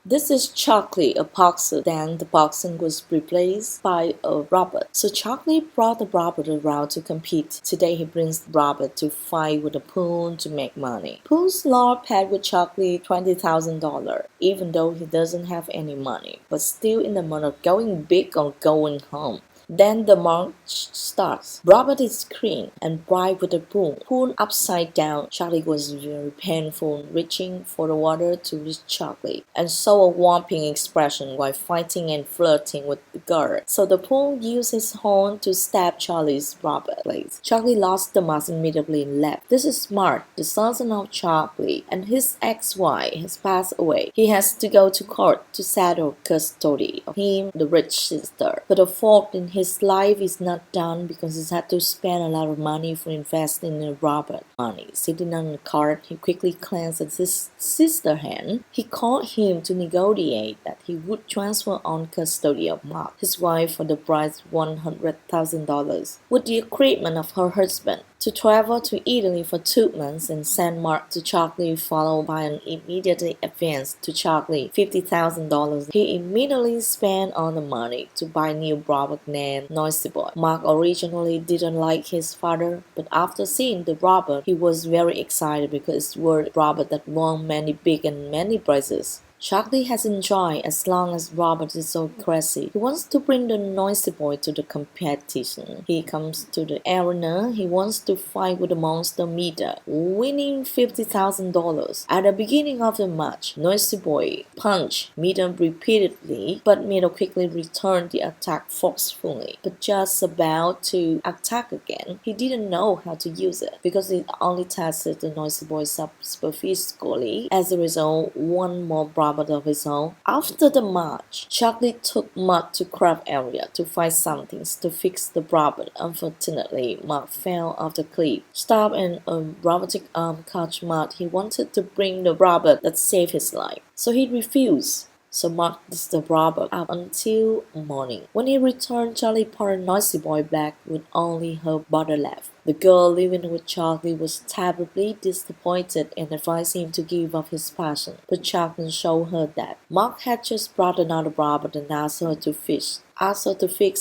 This is Charlie, a boxer. Then the boxing was replaced by a robot. So Charlie brought the robot around to compete. Today he brings the robot to fight with a Poon to make money. Poon's law paid with Charlie $20,000, even though he doesn't have any money, but still in the mood of going big or going home. Then the march starts. Robert is green and bright with a broom. Pulled upside down, Charlie was very painful, reaching for the water to reach Charlie, and saw a whopping expression while fighting and flirting with the girl. So the pool used his horn to stab Charlie's Robert place. Charlie lost the mask immediately and left. This is Mark, the son of Charlie, and his ex-wife has passed away. He has to go to court to settle custody of him, the rich sister. But the fault in his life is not done because he had to spend a lot of money for investing in Robert money. Sitting on the cart, he quickly glanced at his sister's hand. He called him to negotiate that he would transfer on custody of Mark, his wife, for the price $100,000, with the agreement of her husband to travel to Italy for 2 months and send Mark to Charlie, followed by an immediate advance to Charlie $50,000. He immediately spent all the money to buy a new robot named Noisy Boy. Mark originally didn't like his father, but after seeing the robot, he was very excited because it was a robot that won many big and many prizes. Charlie has enjoyed as long as Robert is so crazy. He wants to bring the Noisy Boy to the competition. He comes to the arena. He wants to fight with the monster Mida, winning $50,000. At the beginning of the match, Noisy Boy punched Mida repeatedly, but Mida quickly returned the attack forcefully. But just about to attack again, he didn't know how to use it because he only tested the Noisy Boy superficially. As a result, one more robot of his own. After the match, Charlie took Mark to craft area to find something to fix the robot. Unfortunately, Mark fell off the cliff. Stopped and a robotic arm caught Mark. He wanted to bring the robot that saved his life, so he refused. So Mark is the robot up until morning. When he returned, Charlie put a Noisy Boy back with only her body left. The girl living with Charlie was terribly disappointed and advised him to give up his passion, but Charlie showed her that Mark had just brought another robot and asked her to fix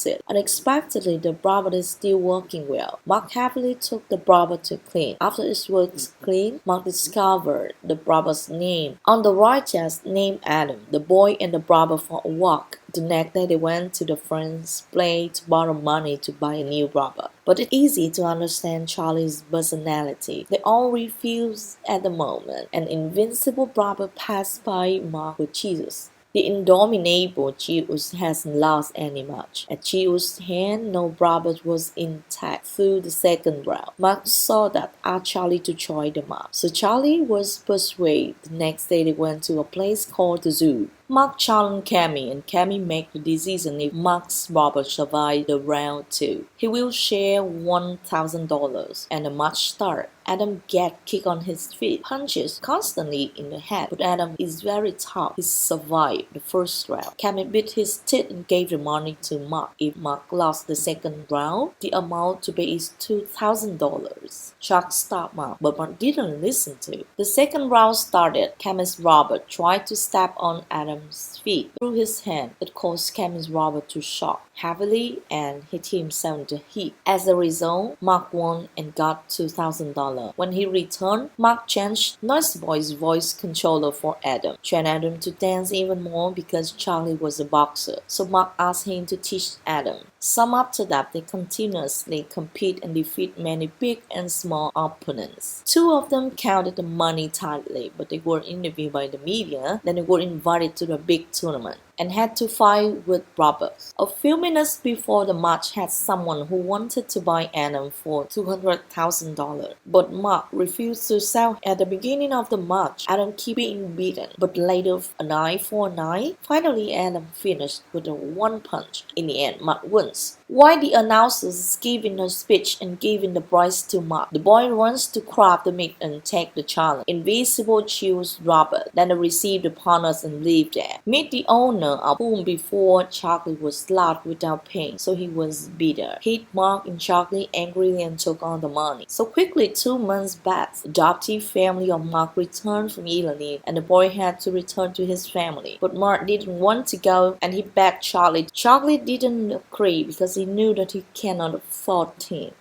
it. Unexpectedly, the robot is still working well. Mark happily took the robot to clean. After it was cleaned, Mark discovered the robot's name. On the right chest, named Adam. The boy and the robot for a walk. The next day they went to the friend's place to borrow money to buy a new robot. But it's easy to understand Charlie's personality. They all refused at the moment. An invincible robot passed by Mark with Jesus. The indomitable Zeus hasn't lost any match. At Zeus' hand, no robot was intact through the second round. Mark saw that, asked Charlie to join the match. So Charlie was persuaded. The next day they went to a place called the zoo. Mark challenged Cammy, and Cammy made the decision if Mark's robot survived the round 2. He will share $1,000, and the match started. Adam gets kicked on his feet, punches constantly in the head, but Adam is very tough. He survived the first round. Cammy bit his teeth and gave the money to Mark. If Mark lost the second round, the amount to pay is $2,000. Chuck stopped Mark, but Mark didn't listen to it. The second round started. Cammy's robot tried to step on Adam's feet through his hand. It caused Cammy's robot to shock heavily and hit himself in the hip. As a result, Mark won and got $2,000. When he returned, Mark changed Noisy Boy's voice controller for Adam, trained Adam to dance even more because Charlie was a boxer. So Mark asked him to teach Adam. Some after that, they continuously compete and defeat many big and small opponents. 2 of them counted the money tightly, but they were interviewed by the media. Then they were invited to the big tournament and had to fight with robots. A few minutes before the match had someone who wanted to buy Adam for $200,000, but Mark refused to sell. At the beginning of the match, Adam kept being beaten, but later an eye for an eye. Finally, Adam finished with a one punch. In the end, Mark wins. While the announcer is giving a speech and giving the prize to Mark, the boy runs to grab the mic and take the challenge. Invisible choose Robert, then they receive the partners and leave there. Meet the owner winner of whom before Charlie was slapped without pain, so he was bitter. He hit Mark and Charlie angrily and took on the money. So quickly, 2 months passed. The adoptive family of Mark returned from Illinois, and the boy had to return to his family. But Mark didn't want to go, and he begged Charlie. Charlie didn't agree because he knew that he cannot afford him.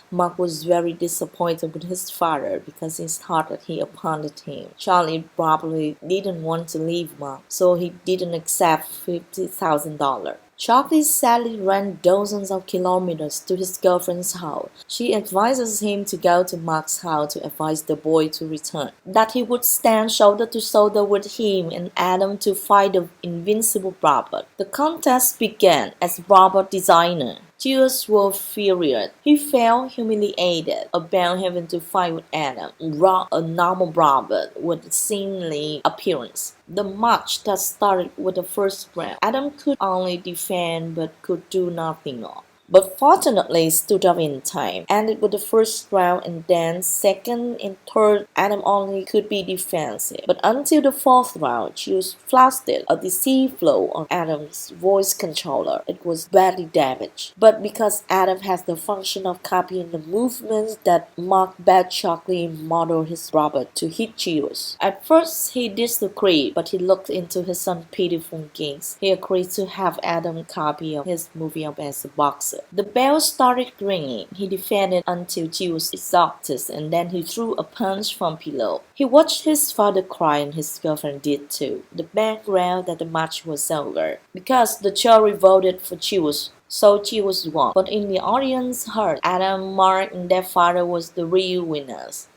Mark was very disappointed with his father because he thought that he abandoned him. Charlie probably didn't want to leave Mark, so he didn't accept $50,000. Charlie sadly ran dozens of kilometers to his girlfriend's house. She advises him to go to Mark's house to advise the boy to return, that he would stand shoulder to shoulder with him and Adam to fight the invincible Robert. The contest began as Robert designer. Tears were furious. He felt humiliated about having to fight with Adam, a normal Robert with seemly appearance. The match that started with the first round, Adam could only defend but could do nothing more. But fortunately stood up in time, ended with the first round, and then second and third Adam only could be defensive. But until the fourth round, she was flashed a deceived flow on Adam's voice controller. It was badly damaged. But because Adam has the function of copying the movements that Mark bad Charlie modeled his Robert to hit Chios. At first he disagreed, but he looked into his son's pitiful gaze. He agreed to have Adam copy of his movie as a boxer. The bell started ringing. He defended until she was exhausted, and then he threw a punch from below. He watched his father cry, and his girlfriend did too. The band growled that the match was over because the jury voted for Chios. So Chios won. But in the audience heard Adam, Mark, and their father was the real winners.